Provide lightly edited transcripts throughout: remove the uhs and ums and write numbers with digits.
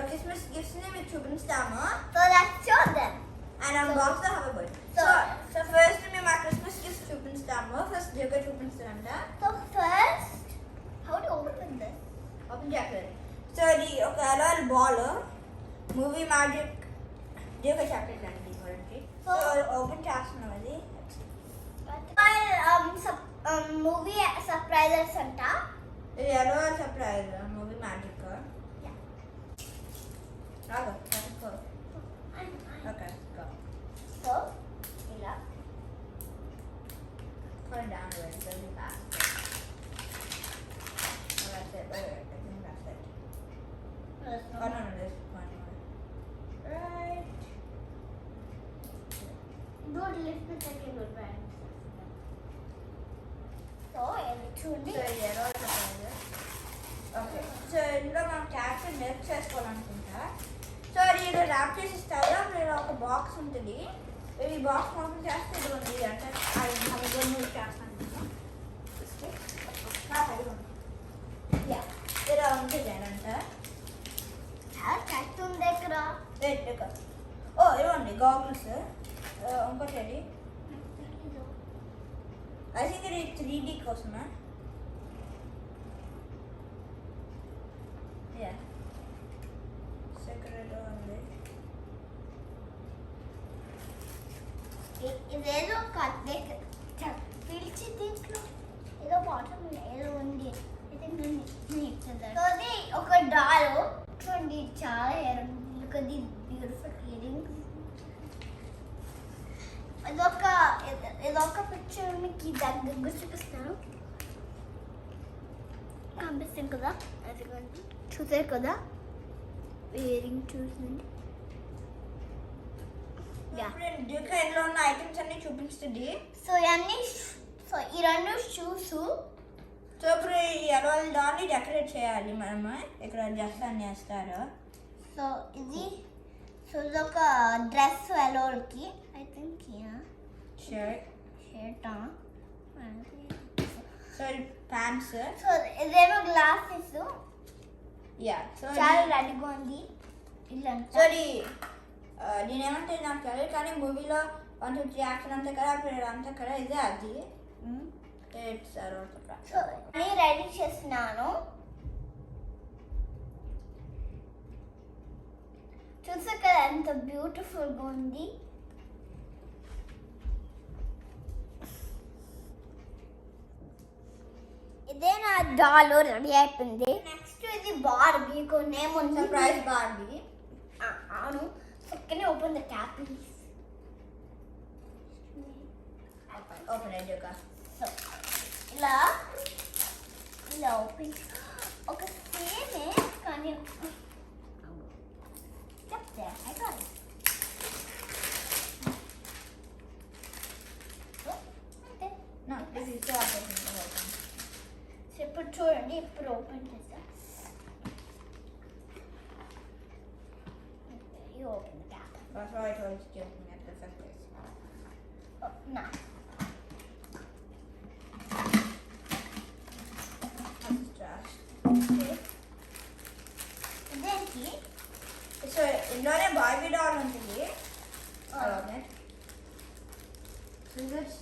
Christmas gifts ni మీకు చూపిస్తాము. So let's show them. And unbox the hoverboard. So first మేము ఆ Christmas gifts చూపిస్తాము. First Divika చూపిస్తారంట. So first, how to open this? Open chocolate. So ఇది ఒక Alwal ball movie magic Divika chocolate అండి మనకి. So open చేస్తున్నాం అది. Movie surprises anta. ఇది Alwal surprise movie magic. Rago, let's go. Okay, go. So, ila. Put it down a bit, really fast. Oh, that's it. Wait, I think that's it. Oh, no, there's one more. Right. Don't lift the second one, right? So, electronic. So, yeah, all the okay. So, ఇందులో మనం caps net చేసుకోవాలనుకుంటా. So అది ఇలా rap చేసి ఇస్తారు. అప్పుడు ఇలా ఒక box ఉంటుంది. ఈ బాక్స్ ఓపెన్ చేస్తే ఇది ఉంది అంటే యూజ్ చేస్తాను ఇలా ఉంటుంది అంట. ఉంది ఇక్కడ. ఓ ఇవ్వండి గాగుల్స్. ఇంకోటి అది ఐ థింక్ ఇది 3D కోసమా. యా సెక్రెట్ ఉంది. ఇదేదో పిలిచి దీంట్లో ఏదో బాటమ్ ఏదో ఉంది. అది ఒక డాల్ చూడండి చాలా ఇది బ్యూటిఫుల్ ఇయరింగ్. ఇదొక పిక్చర్ మీకు దగ్గర చూపిస్తాను. కనిపిస్తుంది కదా, అది చూసారు కదా ఇయరింగ్ చూసింది. Divika ఇందులో ఉన్న ఐటమ్స్ అన్ని చూపిస్తుంది. సో ఇవన్నీ ఈ రెండు షూస్. సో ఇప్పుడు ఈ అలవాల్ దాన్ని డెకరేట్ చేయాలి మనము. ఇక్కడ జస్ట్ అన్ని వేస్తారు. సో ఇది ఇదొక డ్రెస్ అలోల్కి I think shirt so pants. So ఇదేమో గ్లాసెస్. యా సో చాలా రెడీగా ఉంది ఇలా. సో దీని ఏమంటే నాకు తెలియదు కానీ మూవీలో 1 2 3 యాక్షన్ అంతా కదా అప్పుడు అంతా కదా ఇదే అది. సో నేను రెడీ చేస్తున్నాను. చూసా కదా ఎంత బ్యూటిఫుల్గా ఉంది. ఇదే నా డాల్ రెడీ అయిపోయింది. నెక్స్ట్ ఇది బార్బీ నేమ్ ఉంది. Surprise Barbie. అవును. So can you open the cap please? Open it, Divika. So ఇలా ఓపెన్ ఒక సేమే కానీ చెప్తే I got it. So అంతే. No, this is so open. So ఇప్పుడు చూడండి, ఇప్పుడు ఓపెన్ చేస్తా. You open the cap. That's why I told you to open it in the first place. Oh, no. That's trash. Okay. Then he. So, ఇందులోనే Barbie doll ఉంటుంది. Okay. So this.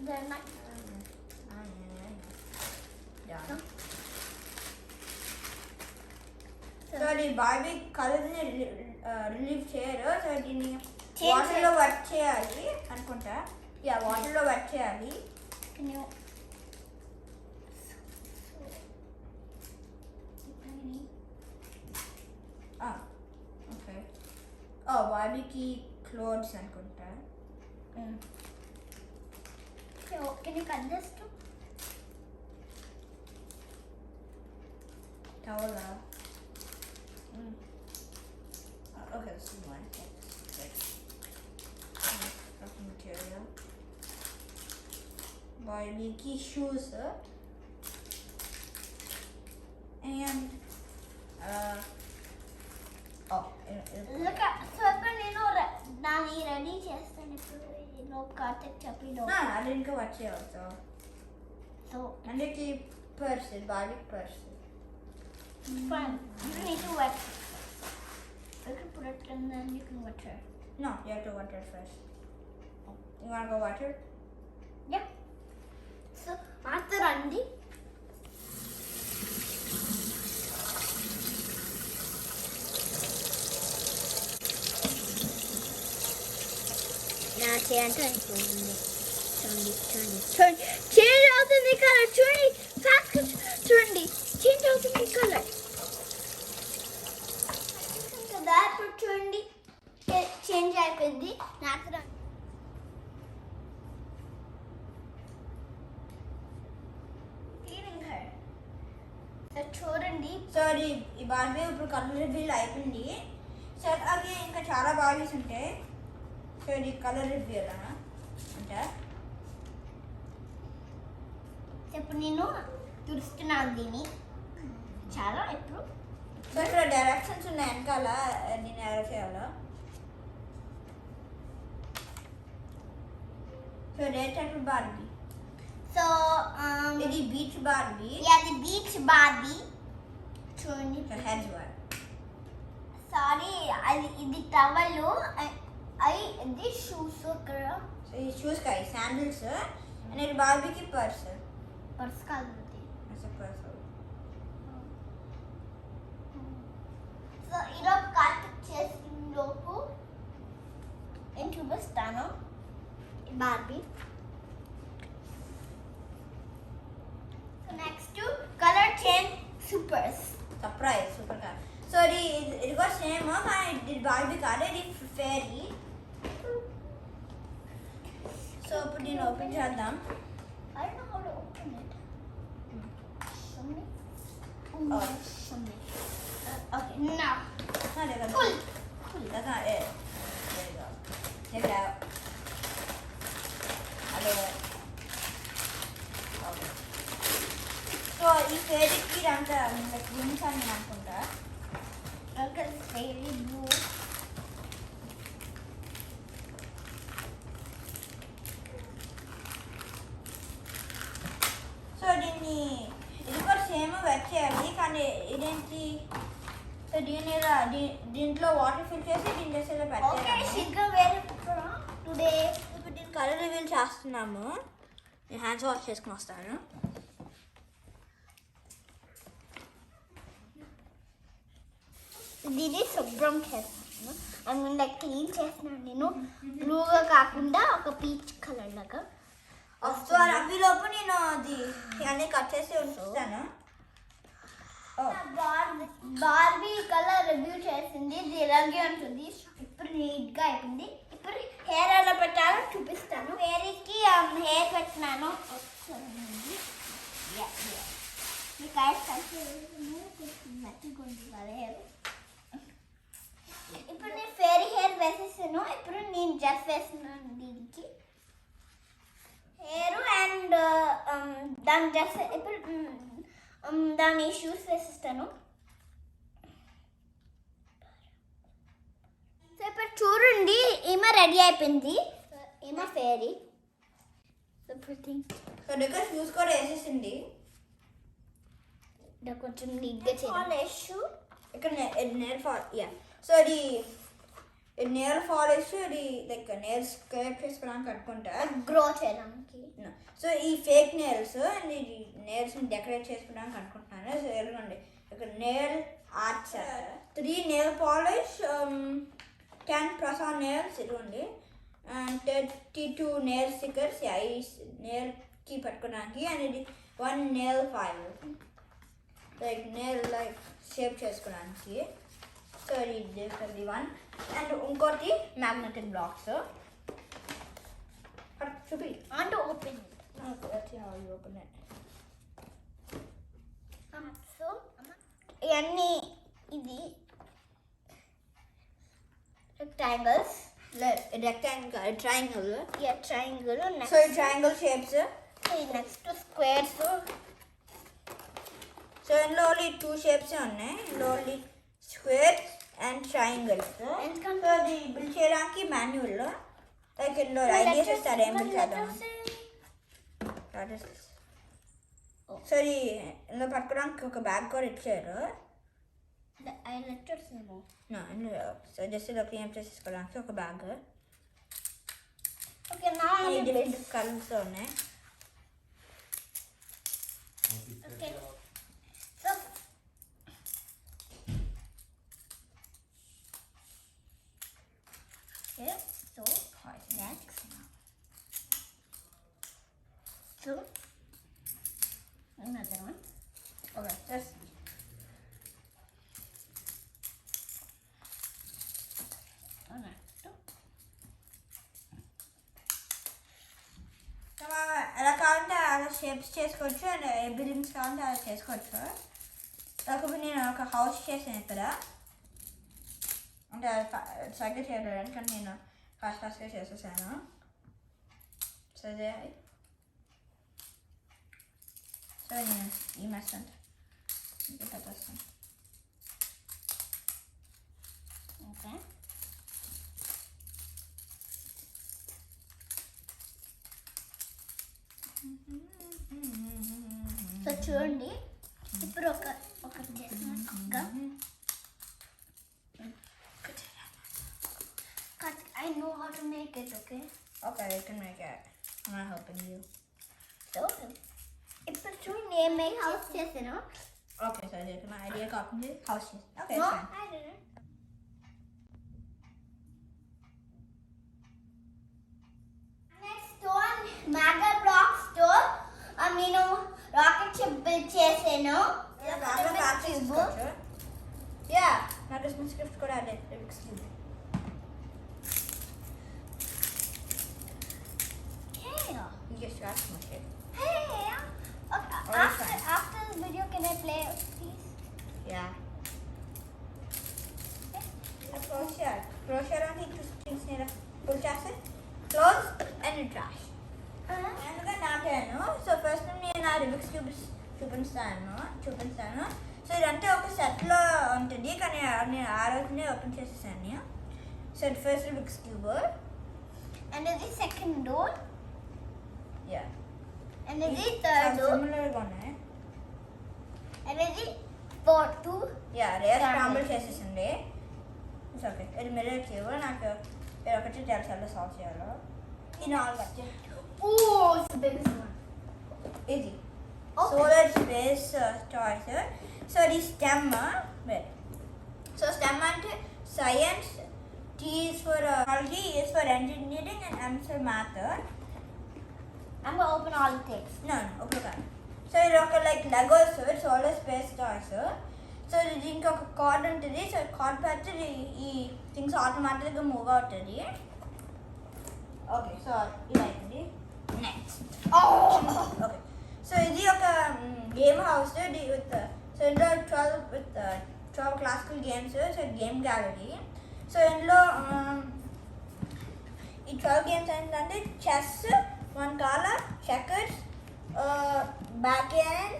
They're not. Yeah. So అది Barbie కలర్ని relieve చేయరు. So దీన్ని వాటర్లో work చేయాలి అనుకుంటా. Yeah వాటర్లో వర్క్ చేయాలి. ఓకే. బార్బీకి క్లోత్స్ అనుకుంటా. Can you cut this too? Towel. Okay, this is one. Like material. Barbie shoes. And look at so నేను దాన్ని రెడీ చేస్తాను. ఇప్పుడు Karthik చెప్పిలో I didn't go watch it also. So and the purse, Barbie purse. Fine. You don't need to wet. You can put it and then you can water. No, you have to water it first. You want to go water? Yeah. So, after Andy. Now change out the color. Change out the color. That చూడండి change అయిపోయింది నాకు cleaning hair చూడండి so ఈ Barbie ఇప్పుడు colour reveal అయిపోయింది so అలాగే ఇంకా చాలా బార్బీస్ ఉంటాయి సో ఇది కలర్ రివీల్ అంటే ఇప్పుడు నేను తుడుస్తున్నాను దీన్ని చాలా ఎప్పుడు సో ఇక్కడ డైరెక్షన్స్ ఉన్నాయి వెనకాల నేను ఎలా చేయాలో so red type Barbie so ఇది బీచ్ బార్బీ అది బీచ్ బార్బీ చూడండి హెడ్స్ బార్ సారీ అది ఇది టవల్ ఇది షూస్ అక్కడ సో ఈ షూస్ కాదు శాండిల్స్ అండ్ ఇది బార్బీకి పర్స్ కాదు పర్స్ సో ఈరోజు కార్తిక్ చేసిన లోపు నేను చూపిస్తాను Barbie so next colour change super car so ఇది కూడా సేమ్ కానీ ఇది బార్బీ కాదు ఇది ఫేరీ సో ఇప్పుడు నేను ఓపెన్ చేద్దాం I don't know how to open it. Show me. Show me. Okay, now. Pull. That's not it. There you go. Take it out. Okay. So, ఈ ఫేరీకి అంతా విన్స్ అని అనుకుంటా Uncle fairy blue. సో దీన్ని ఇది కూడా same wet చేయాలి కానీ ఇదేంటి సో దీంట్లో వాటర్ ఫిల్ చేసి దీని చేసేలా Okay, పెట్టాలి Shikha, where today? ఇప్పుడు దీన్ని కలర్ రివీల్ చేస్తున్నాము నేను హ్యాండ్స్ వాష్ చేసుకుని వస్తాను దీన్ని శుభ్రం చేస్తాను ఐ మీన్ లైక్ క్లీన్ చేస్తున్నాను నేను బ్లూగా కాకుండా ఒక పీచ్ కలర్ లాగా సో అవిలోపు నేను అది అన్నీ కట్ చేసి ఉంచుతాను బార్బీ కలర్ రివ్యూ చేసింది ఇది ఇలాగే ఉంటుంది ఇప్పుడు నీట్గా అయిపోయింది ఇప్పుడు హెయిర్ ఎలా పెట్టాలో చూపిస్తాను వేరికి హెయిర్ పెట్టినాను మీకు హెయిర్ ఇప్పుడు నేను ఫేరీ హెయిర్ వేసేసాను ఇప్పుడు నేను జస్ట్ వేస్తున్నాను దీనికి హెయిర్ అండ్ దాని జస్ట్ ఇప్పుడు దాని షూస్ వేసిస్తాను సో ఇప్పుడు చూడండి ఈమె రెడీ అయిపోయింది ఈమె ఫేరీ సో దగ్గర షూస్ కూడా వేసేసింది కొంచెం నీట్గా చేయాలి ఇక్కడ నేల్ ఫాల్ సో ఇది నేల్ ఫాలిష్ ఇది లైక్ నేల్స్ కరెక్ట్ చేసుకోవడానికి కట్టుకుంటా గ్రో చేయడానికి సో ఈ ఫేక్ నేల్స్ అండ్ ఇది నేల్స్ని డెకరేట్ చేసుకోవడానికి అనుకుంటున్నాను సో ఎదుగుండి ఇక్కడ nail arts 3 nail polish 10 press-on nails ఇదిగోండి అండ్ 32 నెయిల్ స్టిక్కర్స్ ఈ నేల్కి పెట్టుకోవడానికి అండ్ ఇది 1 nail file like nail like shape చేసుకోవడానికి సో ఇది 1 అండ్ ఇంకోటి మ్యాగ్నెటిక్ బ్లాక్స్ చూపి want to open it. Let's see how you open it. So ఇవన్నీ ఇది rectangles. Triangle. Yeah, triangle. Next, So triangle shapes. next to squares. So ఇందులో only 2 shapes ఉన్నాయి ఇందులో only squares and triangles. So ఇది build చేయడానికి manual like ఇందులో ideas ఇస్తారు ఏం బిల్డ్ చేద్దాం సో ఇది ఇందులో పట్టుకోవడానికి ఒక బ్యాగ్ కూడా ఇచ్చారు I left some more. No, so just ఇలా క్లీన్ చేసేసుకోవడానికి ఒక bag. Okay, now I need different colours ఉన్నాయి. Okay. So okay, so next. So another one. Okay, yes. ఎలా కావాలంటే అలా షేప్స్ చేసుకోవచ్చు అండ్ ఏ బిల్డింగ్స్ కావాలంటే అలా చేసుకోవచ్చు. కాకపోతే నేను ఒక హౌస్ చేసాను ఇక్కడ, అంటే సరిగ్గా చేయలేదు కానీ నేను ఫాస్ట్గా చేసేసాను. సో నేను ఈ మెస్ అంటే పెట్టేస్తాను. ఓకే, సో చూడండి ఇప్పుడు ఒకటి చేసిన I know how to make it, okay? Okay, you can make it. I'm not helping you. So ఇప్పుడు చూడండి నేను మేక్ హౌస్ చేసాను. Okay, so you can idea copy house. Okay, No, fine. I didn't. Next one, Mega Block store. నేను rocket ship build చేసాను. Yeah, నా Christmas gift కూడా అదే రిబిక్స్ cube. You just got some shit. Hey, okay, after this video, can I play please? Yeah. Crochet on the things near full chassis, clothes and trash. And then నాటాను. So first నేను నా రిబిక్స్ cubes చూపిస్తాను. So ఇదంటే ఒక సెట్లో ఉంటుంది, కానీ నేను ఆ రోజునే ఓపెన్ చేసేసాను. So first Rubik's cube And this is second door. Yeah. And this is third door. సిమిలర్గా ఉన్నాయి. And this is fourth two. Yeah రేస్ స్క్రాంబుల్ చేసేసింది. It's okay. ఇది మిర్రర్ క్యూబ్. నాకు ఇది ఒకటి తెలుసు ఎలా సాల్వ్ చేయాలో. ఈ నాలుగు వచ్చే Oh, it's the biggest one. Easy. Okay. Solar space toys. So the STEM. Wait. So STEM అంటే science, T is for technology, E is for engineering, and M is for math. I'm gonna open all the things. No, open కాదు. So ఇది ఒక like Legos solar space toys. So దీనికి ఒక card ఉంటుంది. So card పెడితే ఈ things ఆటోమేటిక్గా move అవుతుంది. ఓకే, సో ఇది అయిపోయింది. నెక్స్ట్ ఓకే, సో ఇది ఒక గేమ్ హౌస్ విత్ సో ఇందులో 12 classical games. So game gallery. So ఇందులో ఈ 12 గేమ్స్ ఏంటంటే chess, one colour, checkers, backgammon,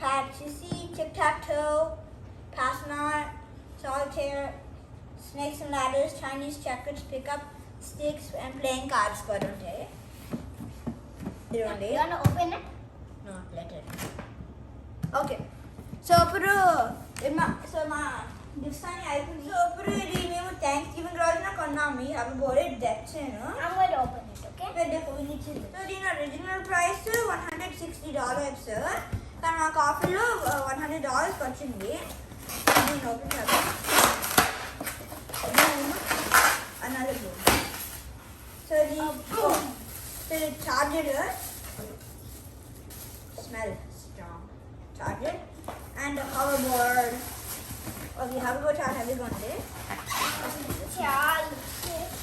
Patsy, tic-tac-toe, pass-not, solitaire, snakes and ladders, Chinese checkers, pick-up sticks, and playing cards for a day. You wanna open it? No, let it. Okay. So, my gifts are అయిపోయింది. So ఇప్పుడు ఇది మేము thanks giving రోజున కొన్నాము. ఈ హవర్బోర్డ్ Jetson. I'm going to open it, okay? So దీని original price $160. కానీ మాకు ఆఫర్లో $100 వచ్చింది. నేను ఓపెన్ చేద్దాం. Another boom. So the charger, smell strong. Charger and a hoverboard. Oh, the hoverboard చాలా heavy ఉంది.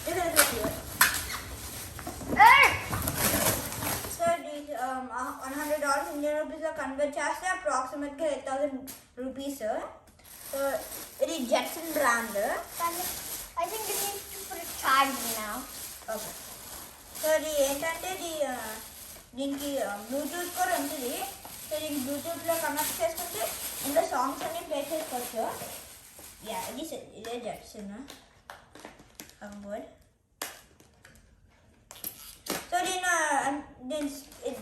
This is good. So these $100 Indian rupees లో కన్వర్ట్ చేస్తే అప్రాక్సిమేట్గా 8,000 rupees. So ఇది Jetson brand. I think it needs to put a charge now. Okay. So ఇది ఏంటంటే దీనికి Bluetooth కూడా ఉంటుంది. సో దీనికి బ్లూటూత్లో కనెక్ట్ చేసుకుంటే ఇంకా సాంగ్స్ అన్ని ప్లే చేసుకోవచ్చు. యా ఇదే Jetson hoverboard. సో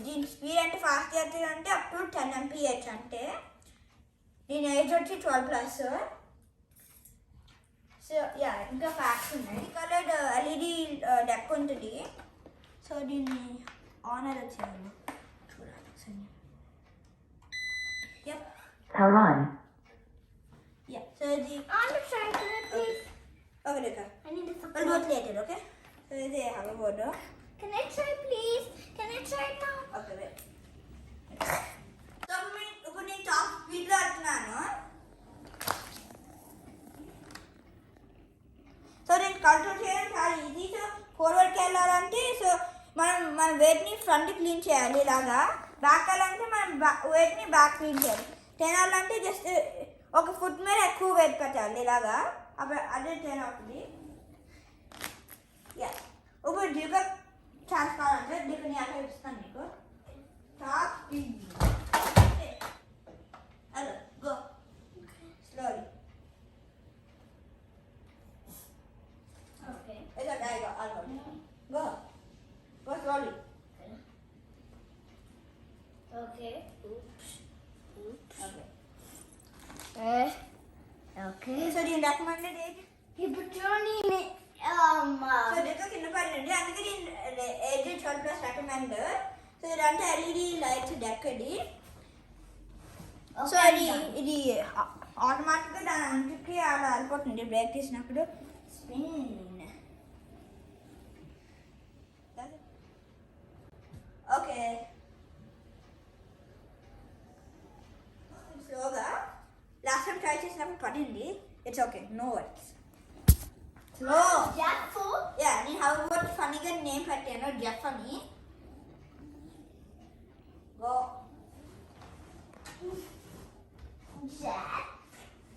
దీని స్పీడ్ అంటే ఫాస్ట్ చేస్తుంది అంటే అప్ టు 10 mph అంటే దీని ఏజ్ వచ్చి 12+. సో యా ఇంకా ఫ్యాక్ట్స్ ఉన్నాయి. కలర్డ్ ఎల్ఈడి డెక్ ఉంటుంది. సో దీన్ని ఆనర్ వచ్చేయాలి చూడాలి. Yup Power on. Yeah so ఇది I'm trying to please. Okay లేక I need this. we'll do it later, okay? So ఇది hoverboard. Can I try, please? Can I try now? Okay wait. So ఇప్పుడు నేను top స్పీడ్లో ఆడుతున్నాను. So నేను control చేయడం చాలా ఈజీ. సో ఫార్వర్డ్కి వెళ్ళాలంటే సో మనం వెయిట్ని ఫ్రంట్ క్లీన్ చేయాలి ఇలాగా. బ్యాక్ వెళ్ళాలంటే మనం వెయిట్ని బ్యాక్ క్లీన్ చేయాలి. తినాలంటే జస్ట్ ఒక ఫుట్ మీద ఎక్కువ వెయిట్ పెట్టాలి ఇలాగా. అప్పుడు అదే టెన్ అవుతుంది. యా ఇప్పుడు దిగా ఛాన్స్ కావాలంటే దిగా నేను అక్కడ ఇస్తాను నీకు. Top speed. Hello go slowly. Okay. It's okay, I'll go. Go. Go slowly. Okay. Oops. Okay. Okay. So the recommended age? ఇప్పుడు చూడండి So this is independent. అందుకే నేను age 12+ recommended. So ఇదంతా LED lights deck ఇది. So ఇది ఆటోమేటిక్గా దాని అంచుకి అలా వెళ్ళిపోతుంది బ్రేక్ తీసినప్పుడు. స్పిన్. ఓకే స్లోగా లాస్ట్ టైం ట్రై చేసినప్పుడు పడింది. It's okay, no words. Slow. Jeff. Yeah నేను హవర్బోర్డ్ ఫనీగా నేమ్ పెట్టాను, జెఫ్ అని. గో. Jeff.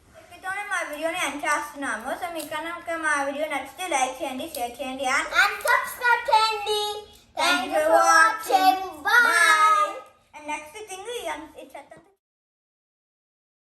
ఇప్పటితోనే మా వీడియోని ఎండ్ చేస్తున్నాము. సో మీకు కనుక మా వీడియో నచ్చితే లైక్ చేయండి, షేర్ చేయండి. And subscribe చేయండి. Thank you for watching.